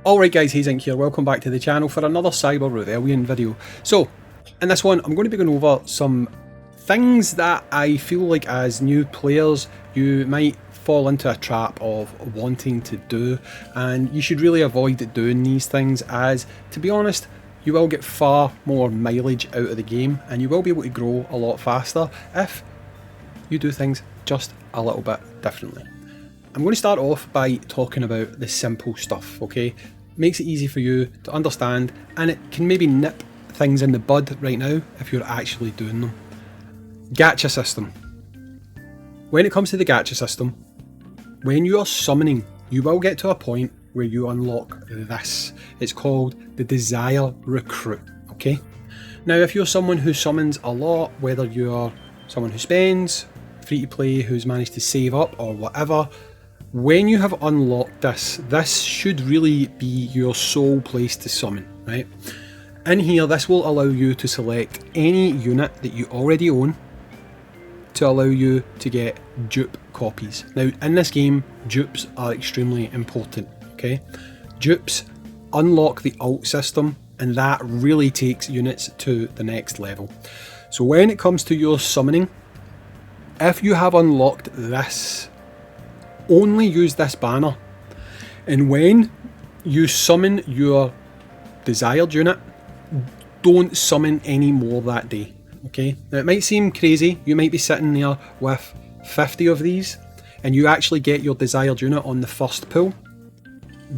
Alright guys, Hazink here, welcome back to the channel for another Cyber Rebellion video. So, in this one I'm going to be going over some things that I feel like as new players you might fall into a trap of wanting to do, and you should really avoid doing these things, as to be honest you will get far more mileage out of the game and you will be able to grow a lot faster if you do things just a little bit differently. I'm going to start off by talking about the simple stuff, okay? Makes it easy for you to understand, and it can maybe nip things in the bud right now if you're actually doing them. Gacha system. When it comes to the gacha system, when you are summoning, you will get to a point where you unlock this. It's called the Desire Recruit, okay? Now if you're someone who summons a lot, whether you're someone who spends, free to play, who's managed to save up or whatever, when you have unlocked this should really be your sole place to summon, right? In here, this will allow you to select any unit that you already own to allow you to get dupe copies. Now, in this game, dupes are extremely important, okay? Dupes unlock the alt system, and that really takes units to the next level. So when it comes to your summoning, if you have unlocked this, only use this banner, and when you summon your desired unit, don't summon any more that day, okay? Now it might seem crazy, you might be sitting there with 50 of these and you actually get your desired unit on the first pull.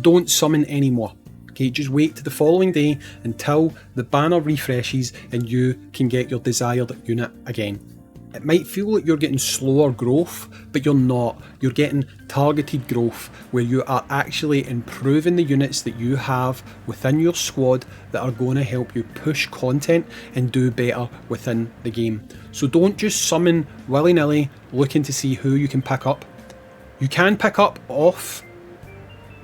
Don't summon any more, okay? Just wait to the following day until the banner refreshes and you can get your desired unit again. It might feel like you're getting slower growth, but you're not. You're getting targeted growth where you are actually improving the units that you have within your squad that are going to help you push content and do better within the game. So don't just summon willy-nilly looking to see who you can pick up. You can pick up off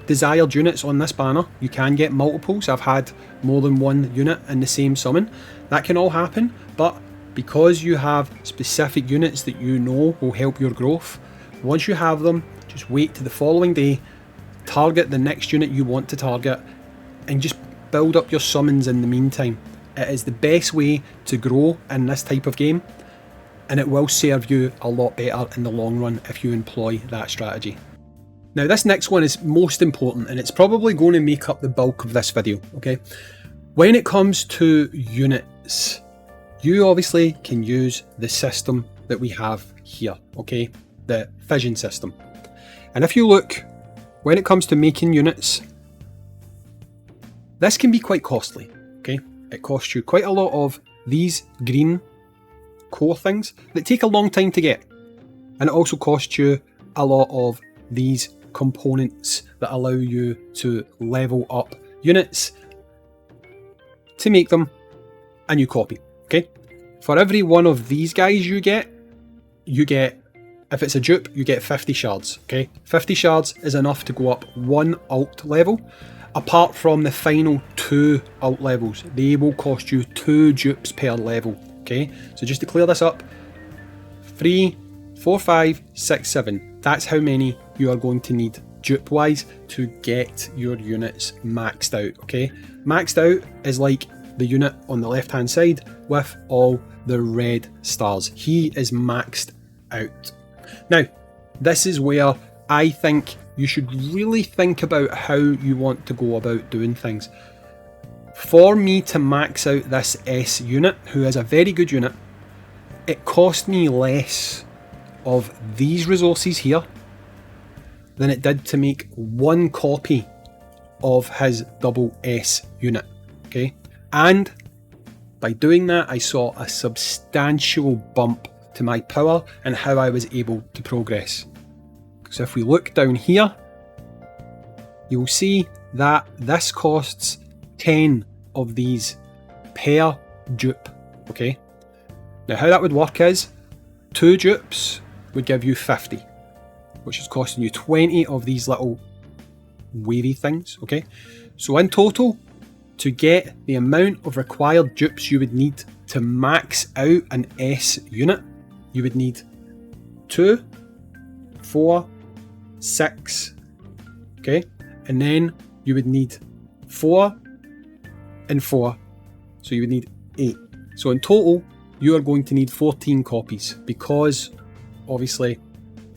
desired units on this banner. You can get multiples. I've had more than one unit in the same summon. That can all happen, but because you have specific units that you know will help your growth, once you have them, just wait to the following day, target the next unit you want to target, and just build up your summons in the meantime. It is the best way to grow in this type of game, and it will serve you a lot better in the long run if you employ that strategy. Now this next one is most important, and it's probably going to make up the bulk of this video, okay? When it comes to units, you obviously can use the system that we have here, okay? The fission system. And if you look, when it comes to making units, this can be quite costly, okay? It costs you quite a lot of these green core things that take a long time to get. And it also costs you a lot of these components that allow you to level up units to make them a new copy. Okay, for every one of these guys you get, if it's a dupe, you get 50 shards, okay? 50 shards is enough to go up one alt level. Apart from the final 2 alt levels, they will cost you 2 dupes per level, okay? So just to clear this up, 3, 4, 5, 6, 7. That's how many you are going to need dupe-wise to get your units maxed out, okay? Maxed out is like the unit on the left-hand side with all the red stars. He is maxed out. Now, this is where I think you should really think about how you want to go about doing things. For me to max out this S unit, who is a very good unit, it cost me less of these resources here than it did to make one copy of his double S unit, okay? And by doing that, I saw a substantial bump to my power and how I was able to progress. So if we look down here, you will see that this costs 10 of these per dupe, okay? Now how that would work is, 2 dupes would give you 50, which is costing you 20 of these little wavy things, okay? So in total, to get the amount of required dupes you would need to max out an S unit, you would need 2, 4, 6, okay? And then you would need 4 and 4, so you would need 8. So in total, you are going to need 14 copies, because obviously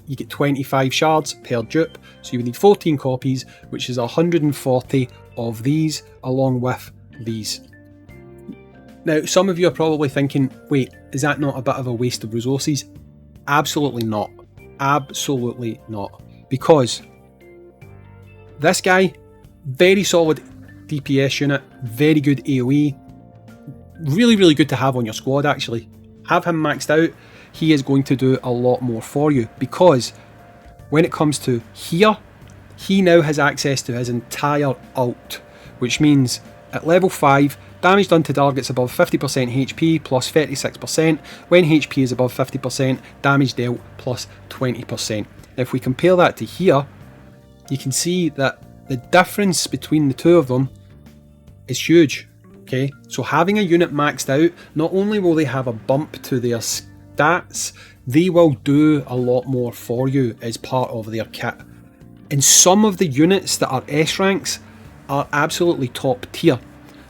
you get 25 shards per dupe, so you would need 14 copies, which is 140 of these along with these. Now, some of you are probably thinking, wait, is that not a bit of a waste of resources? Absolutely not. Absolutely not. Because this guy, very solid DPS unit, very good AoE, really, really good to have on your squad actually. Have him maxed out, he is going to do a lot more for you, because when it comes to here, he now has access to his entire ult, which means at level 5, damage done to targets above 50% HP plus 36%, when HP is above 50%, damage dealt plus 20%. If we compare that to here, you can see that the difference between the two of them is huge. Okay, so having a unit maxed out, not only will they have a bump to their stats, they will do a lot more for you as part of their kit. And some of the units that are S ranks are absolutely top tier.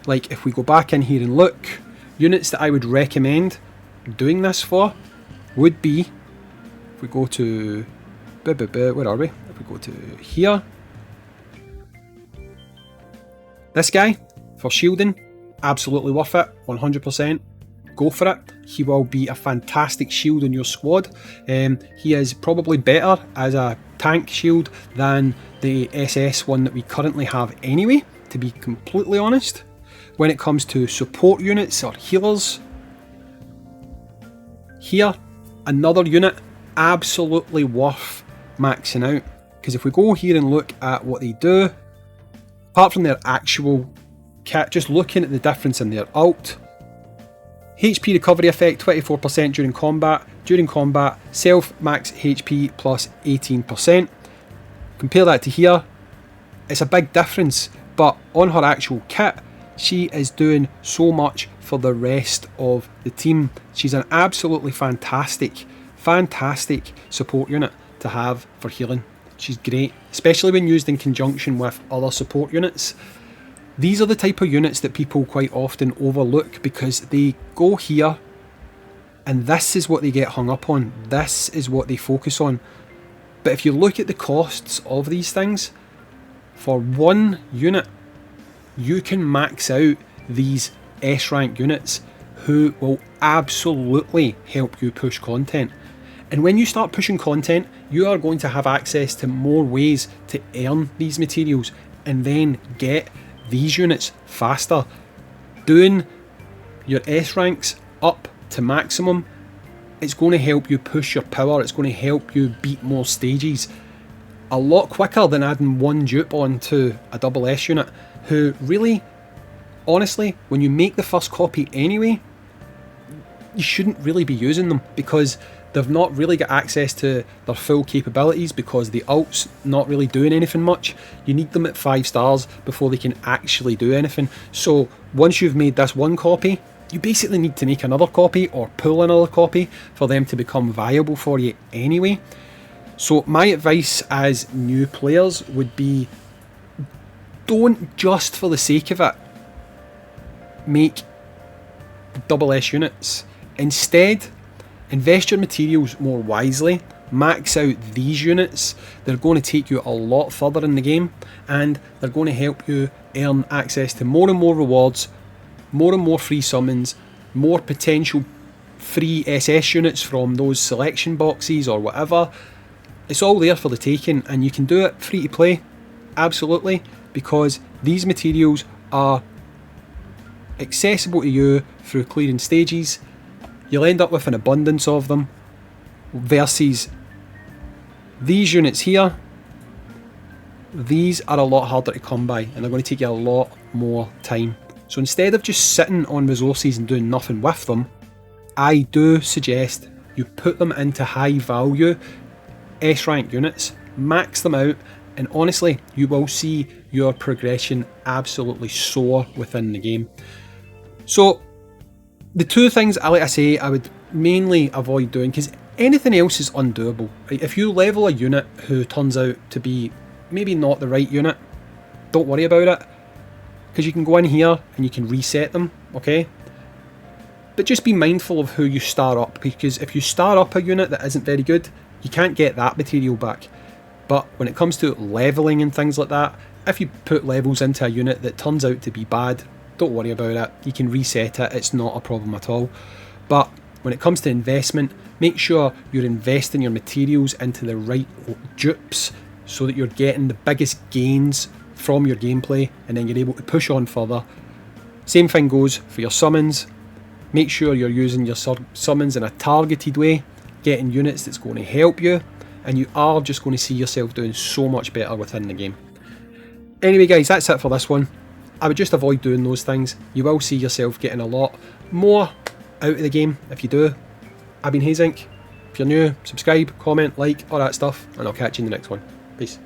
Like if we go back in here and look, units that I would recommend doing this for would be, if we go to, where are we? If we go to here, this guy for shielding, absolutely worth it, 100%. Go for it. He will be a fantastic shield in your squad. He is probably better as a tank shield than the SS one that we currently have anyway, to be completely honest. When it comes to support units or healers, here, another unit absolutely worth maxing out. Because if we go here and look at what they do, apart from their actual kit, just looking at the difference in their ult, HP recovery effect 24% during combat, self max HP plus 18%. Compare that to here, it's a big difference, but on her actual kit, she is doing so much for the rest of the team. She's an absolutely fantastic support unit to have for healing. She's great, especially when used in conjunction with other support units. These are the type of units that people quite often overlook, because they go here and this is what they get hung up on. This is what they focus on. But if you look at the costs of these things, for one unit, you can max out these S rank units who will absolutely help you push content. And when you start pushing content, you are going to have access to more ways to earn these materials and then get these units faster. Doing your S ranks up to maximum, it's going to help you push your power, it's going to help you beat more stages a lot quicker than adding one dupe onto a double S unit, who really, honestly, when you make the first copy anyway, you shouldn't really be using them, because they've not really got access to their full capabilities, because the ult's not really doing anything much. You need them at 5 stars before they can actually do anything. So once you've made this one copy, you basically need to make another copy or pull another copy for them to become viable for you anyway. So my advice as new players would be, don't just for the sake of it make double S units. Instead, invest your materials more wisely, max out these units. They're going to take you a lot further in the game, and they're going to help you earn access to more and more rewards, more and more free summons, more potential free SS units from those selection boxes or whatever. It's all there for the taking, and you can do it free to play, absolutely, because these materials are accessible to you through clearing stages. You'll end up with an abundance of them, versus these units here. These are a lot harder to come by, and they're going to take you a lot more time. So instead of just sitting on resources and doing nothing with them, I do suggest you put them into high value S rank units, max them out, and honestly, you will see your progression absolutely soar within the game. So the two things, like I say, I would mainly avoid doing, because anything else is undoable. Right? If you level a unit who turns out to be maybe not the right unit, don't worry about it, because you can go in here and you can reset them, okay? But just be mindful of who you star up, because if you star up a unit that isn't very good, you can't get that material back. But when it comes to levelling and things like that, if you put levels into a unit that turns out to be bad, don't worry about it. You can reset it, it's not a problem at all. But when it comes to investment, make sure you're investing your materials into the right dupes so that you're getting the biggest gains from your gameplay, and then you're able to push on further. Same thing goes for your summons. Make sure you're using your summons in a targeted way, getting units that's going to help you, and you are just going to see yourself doing so much better within the game. Anyway guys, that's it for this one. I would just avoid doing those things. You will see yourself getting a lot more out of the game if you do. I've been Hazink. If you're new, subscribe, comment, like, all that stuff, and I'll catch you in the next one. Peace.